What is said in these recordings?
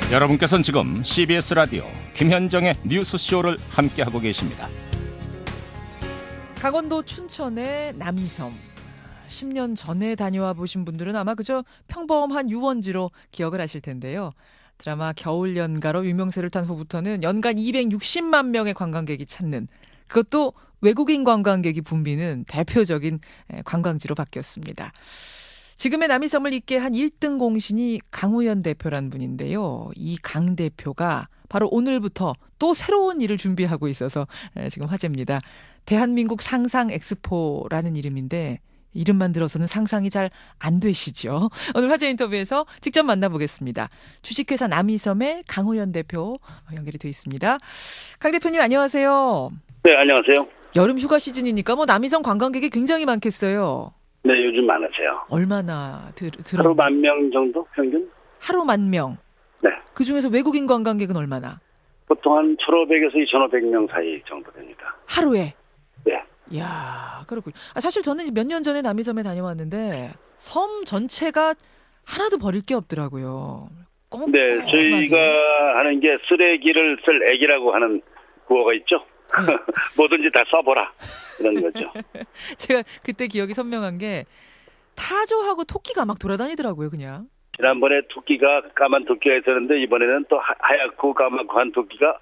여러분께서는 지금 CBS 라디오 김현정의 뉴스쇼를 함께하고 계십니다. 강원도 춘천의 남이섬. 10년 전에 다녀와 보신 분들은 아마 그저 평범한 유원지로 기억을 하실 텐데요. 드라마 겨울연가로 유명세를 탄 후부터는 연간 260만 명의 관광객이 찾는, 그것도 외국인 관광객이 붐비는 대표적인 관광지로 바뀌었습니다. 지금의 남이섬을 잇게 한 1등 공신이 강우현 대표란 분인데요. 이 강 대표가 바로 오늘부터 또 새로운 일을 준비하고 있어서 지금 화제입니다. 대한민국 상상 엑스포라는 이름인데 이름만 들어서는 상상이 잘 안 되시죠? 오늘 화제 인터뷰에서 직접 만나보겠습니다. 주식회사 남이섬의 강우현 대표 연결이 돼 있습니다. 강 대표님 안녕하세요. 네, 안녕하세요. 여름 휴가 시즌이니까 뭐 남이섬 관광객이 굉장히 많겠어요. 네, 요즘 많으세요. 얼마나 하루 10,000명 정도 평균? 하루 10,000명. 네. 그중에서 외국인 관광객은 얼마나? 보통 한 1,500에서 2,500명 사이 정도 됩니다. 하루에? 네. 이야, 그렇군요. 사실 저는 몇 년 전에 남이섬에 다녀왔는데 섬 전체가 하나도 버릴 게 없더라고요. 네, 저희가 하는 게 쓰레기를 쓸 애기라고 하는 구호가 있죠. 네. 뭐든지 다 써보라 이런 거죠. 제가 그때 기억이 선명한 게 타조하고 토끼가 막 돌아다니더라고요, 그냥. 지난번에 까만 토끼가 있었는데 이번에는 또 하얗고 까맣고 한 토끼가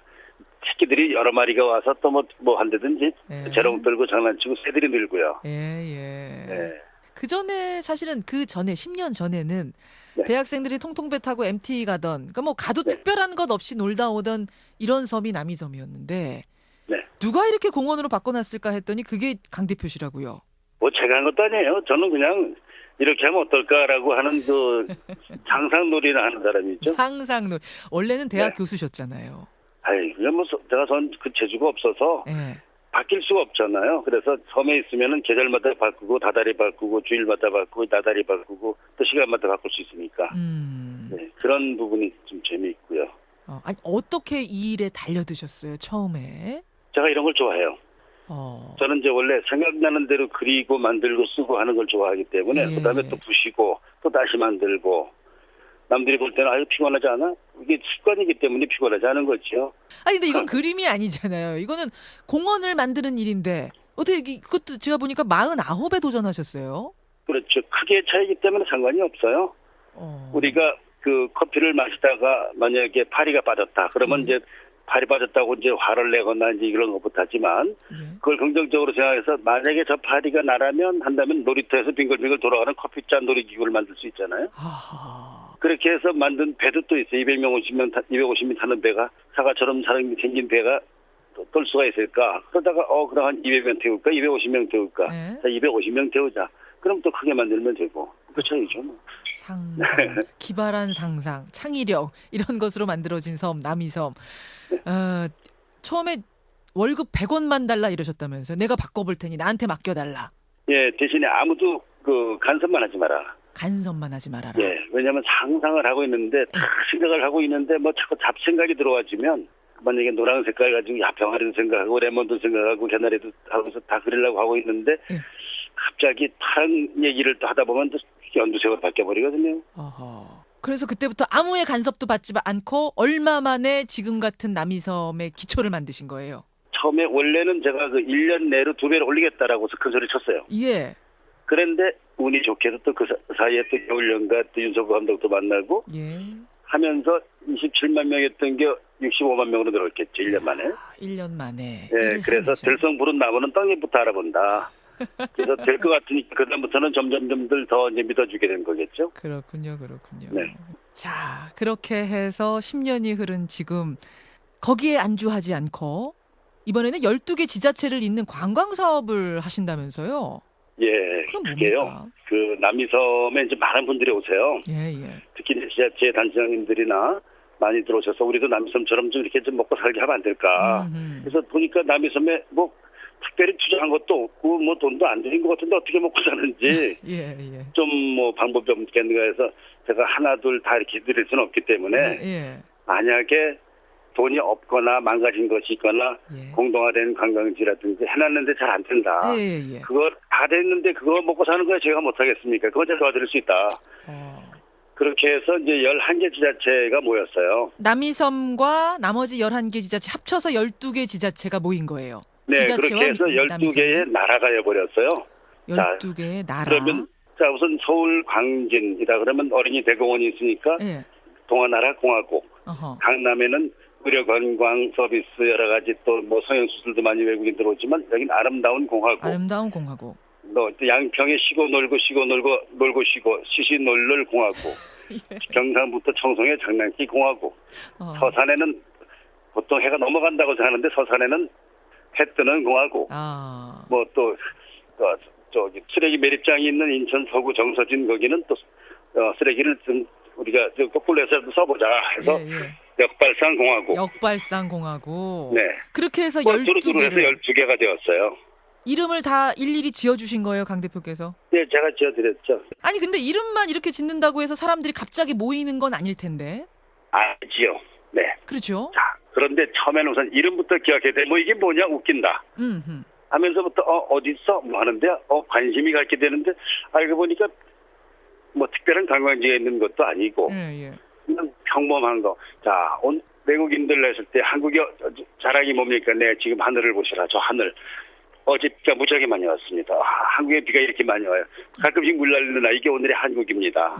새끼들이 여러 마리가 와서 또 뭐 한다든지 재롱 들고 장난치고 새들이 늘고요. 예. 네. 그 전에 사실은 그 전에 10년 전에는 네. 대학생들이 통통배 타고 MT 가던, 그러니까 뭐 가도 네. 특별한 것 없이 놀다 오던 이런 섬이 남이섬이었는데 네. 누가 이렇게 공원으로 바꿔놨을까 했더니 그게 강 대표시라고요. 뭐 제가 한 것도 아니에요. 저는 그냥 이렇게 하면 어떨까라고 하는 그 상상놀이를 하는 사람이죠. 상상놀. 원래는 대학 네. 교수셨잖아요. 아이, 그냥 뭐 제가 그 재주가 없어서 예. 바뀔 수가 없잖아요. 그래서 섬에 있으면은 계절마다 바꾸고 다달이 바꾸고 주일마다 바꾸고 나달이 바꾸고 또 시간마다 바꿀 수 있으니까 네, 그런 부분이 좀 재미있고요. 아니 어떻게 이 일에 달려드셨어요 처음에? 제가 이런 걸 좋아해요. 저는 이제 원래 생각나는 대로 그리고 만들고 쓰고 하는 걸 좋아하기 때문에 예. 그다음에 또 부시고 또 다시 만들고 남들이 볼 때는 아유 피곤하지 않아? 이게 습관이기 때문에 피곤하지 않은 거죠. 아니 근데 이건 그림이 아니잖아요. 이거는 공원을 만드는 일인데 어떻게 그것도 제가 보니까 49에 도전하셨어요? 그렇죠. 크기의 차이기 때문에 상관이 없어요. 우리가 그 커피를 마시다가 만약에 파리가 빠졌다. 그러면 이제 파리 빠졌다고 이제 화를 내거나 이제 이런 것부터 하지만 그걸 긍정적으로 생각해서 만약에 저 파리가 나라면 한다면 놀이터에서 빙글빙글 돌아가는 커피잔 놀이기구를 만들 수 있잖아요. 아하. 그렇게 해서 만든 배도 또 있어요. 250명 타는 배가 사과처럼 사람이 생긴 배가 뜰 수가 있을까? 그러다가 그럼 한 200명 태울까? 250명 태울까? 네. 자, 250명 태우자. 그럼 또 크게 만들면 되고. 그 차이죠. 뭐. 상상, 기발한 상상, 창의력 이런 것으로 만들어진 섬 남이섬. 처음에 월급 100원만 달라 이러셨다면서요. 내가 바꿔볼 테니 나한테 맡겨달라. 예, 대신에 아무도 그 간섭만 하지 마라. 간섭만 하지 말아라. 예, 왜냐하면 상상을 하고 있는데 다 생각을 하고 있는데 뭐 자꾸 잡생각이 들어와지면 만약에 노란 색깔 가지고 병아리도 생각하고 레몬도 생각하고 개나리도 하고서 다 그리려고 하고 있는데 갑자기 다른 얘기를 또 하다 보면 또 연두색으로 바뀌어버리거든요. 그래서 그때부터 아무의 간섭도 받지 않고 얼마 만에 지금 같은 남이섬의 기초를 만드신 거예요? 처음에 원래는 제가 그 1년 내로 2배를 올리겠다라고 큰 소리 쳤어요. 예. 그런데 운이 좋게도 또 그 사이에 또 겨울연가 또 윤석호 감독도 만나고 하면서 27만 명이었던 게 65만 명으로 늘었겠죠. 1년 만에. 1년 만에. 네, 그래서 들성 부른 나무는 떡잎부터 알아본다. 그래서 될 것 같으니까 그다음부터는 점점점들 더 이제 믿어주게 된 거겠죠. 그렇군요. 네. 자, 그렇게 해서 10년이 흐른 지금 거기에 안주하지 않고 이번에는 12개 지자체를 잇는 관광 사업을 하신다면서요? 예, 그게요. 그 남이섬에 이제 많은 분들이 오세요. 예. 특히 지자체 단체장님들이나 많이 들어오셔서 우리도 남이섬처럼 좀 이렇게 좀 먹고 살게 하면 안 될까. 그래서 보니까 남이섬에 뭐 특별히 투자한 것도 없고 뭐 돈도 안 들인 것 같은데 어떻게 먹고 사는지 좀 뭐 방법이 없겠는가 해서 제가 하나 둘 다 이렇게 드릴 수는 없기 때문에 만약에 돈이 없거나 망가진 것이 있거나 공동화된 관광지라든지 해놨는데 잘 안 된다. 그거 다 됐는데 그거 먹고 사는 거에 제가 못하겠습니까? 그거 제가 도와드릴 수 있다. 그렇게 해서 이제 11개 지자체가 모였어요. 남이섬과 나머지 11개 지자체 합쳐서 12개 지자체가 모인 거예요. 네, 지자체와 그렇게 해서 12개의 나라가 되어버렸어요. 12개의 나라. 그러면 자 우선 서울 광진이다 그러면 어린이 대공원이 있으니까 예. 동아나라 공화국. 어허. 강남에는 의료 관광 서비스 여러 가지 또 뭐 성형수술도 많이 외국인 들어오지만 여긴 아름다운 공화국. 아름다운 공화국. 또 양평에 쉬고 놀고 놀고 쉬고 시시 놀놀 공화국. 예. 경상부터 청송에 장난기 공화국. 서산에는 보통 해가 넘어간다고 생각하는데 서산에는 해 뜨는 공화국. 뭐 또 저기 쓰레기 매립장이 있는 인천 서구 정서진 거기는 또 쓰레기를 좀 우리가 거꾸로 해서라도 써보자 해서 역발상 공화국. 역발상 공화국. 네. 그렇게 해서 두루두루 해서 12개를 12개가 되었어요. 이름을 다 일일이 지어주신 거예요, 강 대표께서? 네, 제가 지어드렸죠. 아니 근데 이름만 이렇게 짓는다고 해서 사람들이 갑자기 모이는 건 아닐 텐데. 아니지요. 네. 그렇죠. 자, 그런데 처음에는 우선 이름부터 기억해야 돼. 뭐 이게 뭐냐 웃긴다. 하면서부터 어디 있어? 뭐 하는데 관심이 갖게 되는데 알고 보니까 뭐 특별한 관광지가 있는 것도 아니고 그냥 평범한 거. 자, 외국인들 했을 때 한국의 자랑이 뭡니까? 네, 지금 하늘을 보시라. 저 하늘. 어제 비가 무지하게 많이 왔습니다. 한국에 비가 이렇게 많이 와요. 가끔씩 물 날리는 이게 오늘의 한국입니다.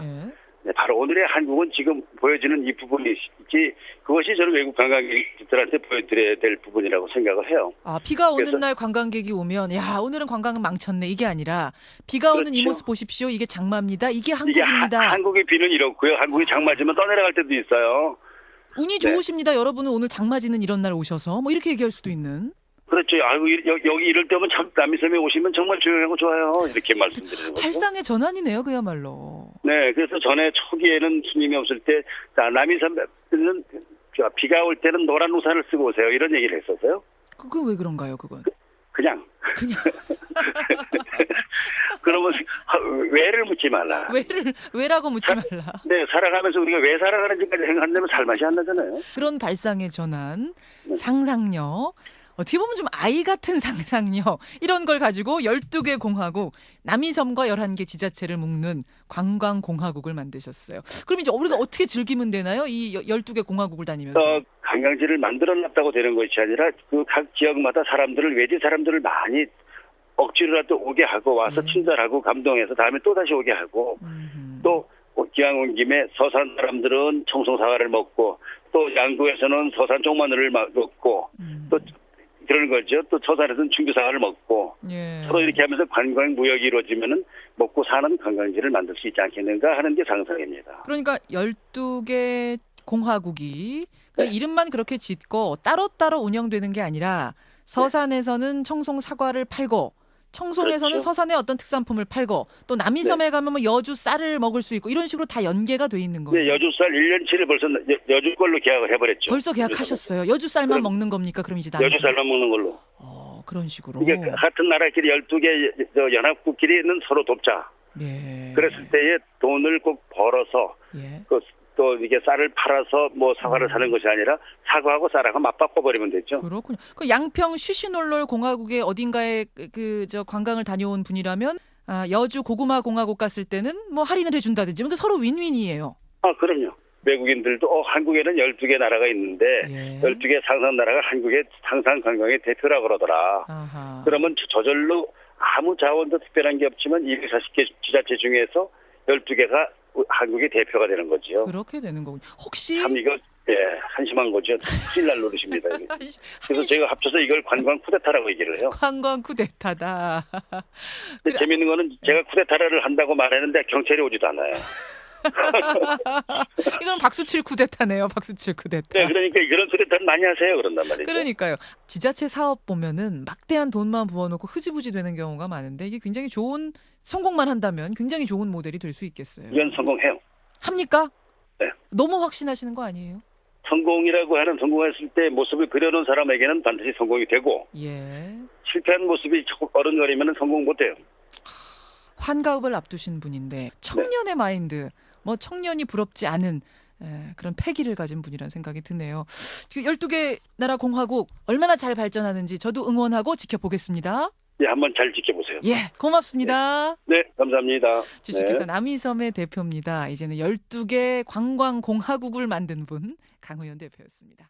네, 바로 오늘의 한국은 지금 보여지는 이 부분이지 그것이 저는 외국 관광객들한테 보여드려야 될 부분이라고 생각을 해요. 아, 비가 오는 날 관광객이 오면 야 오늘은 관광은 망쳤네 이게 아니라 비가 오는 이 모습 보십시오. 이게 장마입니다. 이게 한국입니다. 이게 한국의 비는 이렇고요. 한국이 장마지면 떠내려갈 때도 있어요. 운이 좋으십니다. 여러분은 오늘 장마지는 이런 날 오셔서 뭐 이렇게 얘기할 수도 있는. 그렇죠. 아이고 여기 이럴 때면 참 남이섬에 오시면 정말 조용하고 좋아요. 이렇게 말씀드리는 거죠. 발상의 전환이네요, 그야말로. 네, 그래서 전에 초기에는 스님이 없을 때 남이섬에는 비가 올 때는 노란 우산을 쓰고 오세요. 이런 얘기를 했었어요. 그건 왜 그런가요, 그건? 그냥. 그러면 왜를 묻지 말라. 왜라고 묻지 말라. 네, 살아가면서 우리가 왜 살아가는지까지 생각한다면 살맛이 안 나잖아요. 그런 발상의 전환, 상상력. 어떻게 보면 좀 아이 같은 상상력 이런 걸 가지고 12개 공화국 남이섬과 11개 지자체를 묶는 관광공화국을 만드셨어요. 그럼 이제 우리가 어떻게 즐기면 되나요? 이 12개 공화국을 다니면서. 관광지를 만들어놨다고 되는 것이 아니라 그 각 지역마다 외지 사람들을 많이 억지로라도 오게 하고 와서 친절하고 감동해서 다음에 또 다시 오게 하고 또 기왕 온 김에 서산 사람들은 청송사과를 먹고 또 양구에서는 서산 쪽마늘을 먹고 또 그런 거죠. 또 서산에서는 충주사과를 먹고 서로 이렇게 하면서 관광 무역이 이루어지면은 먹고 사는 관광지를 만들 수 있지 않겠는가 하는 게 상상입니다. 그러니까 12개 공화국이 이름만 그렇게 짓고 따로따로 운영되는 게 아니라 서산에서는 청송 사과를 팔고 청송에서는 그렇죠. 서산의 어떤 특산품을 팔고 또 남이섬에 가면 뭐 여주 쌀을 먹을 수 있고 이런 식으로 다 연계가 돼 있는 거예요. 네, 여주 쌀 1년치를 벌써 여주 걸로 계약을 해버렸죠. 벌써 계약하셨어요. 여주 쌀만 먹는 겁니까? 그럼 이제 여주 쌀만 먹는 걸로. 그런 식으로. 이게 같은 나라끼리 12개 연합국끼리는 서로 돕자. 그랬을 때에 돈을 꼭 벌어서 또 이게 쌀을 팔아서 뭐 사과를 사는 것이 아니라 사과하고 쌀하고 맞바꿔 버리면 되죠. 그렇군요. 그 양평 쉬쉬놀놀 공화국의 어딘가에 저 관광을 다녀온 분이라면 여주 고구마 공화국 갔을 때는 뭐 할인을 해준다든지 그러니까 서로 윈윈이에요. 그럼요. 외국인들도 한국에는 12개 나라가 있는데 12개 상상 나라가 한국의 상상 관광의 대표라고 그러더라. 그러면 저절로 아무 자원도 특별한 게 없지만 240개 지자체 중에서 12개가 한국의 대표가 되는 거지요. 그렇게 되는 거군요. 혹시 참 이거 한심한 거죠. 큰일 날 노릇입니다. 그래서 제가 합쳐서 이걸 관광 쿠데타라고 얘기를 해요. 관광 쿠데타다. 재밌는 거는 제가 쿠데타를 한다고 말했는데 경찰이 오지도 않아요. 이건 박수칠 쿠데타네요. 박수칠 쿠데타. 네, 그러니까 이런 쿠데타는 많이 하세요. 그런단 말이죠. 그러니까요. 지자체 사업 보면은 막대한 돈만 부어놓고 흐지부지 되는 경우가 많은데 이게 굉장히 좋은 성공만 한다면 굉장히 좋은 모델이 될 수 있겠어요. 이건 성공해요. 합니까? 네. 너무 확신하시는 거 아니에요? 성공이라고 하는 성공했을 때 모습을 그려놓은 사람에게는 반드시 성공이 되고 실패한 모습이 어른거리면 성공 못해요. 환갑을 앞두신 분인데 청년의 마인드, 뭐 청년이 부럽지 않은 그런 패기를 가진 분이라는 생각이 드네요. 12개 나라 공화국 얼마나 잘 발전하는지 저도 응원하고 지켜보겠습니다. 예, 한번 잘 지켜보세요. 예, 고맙습니다. 네, 감사합니다. 주식회사 네. 남이섬의 대표입니다. 이제는 12개 관광공화국을 만든 분 강우현 대표였습니다.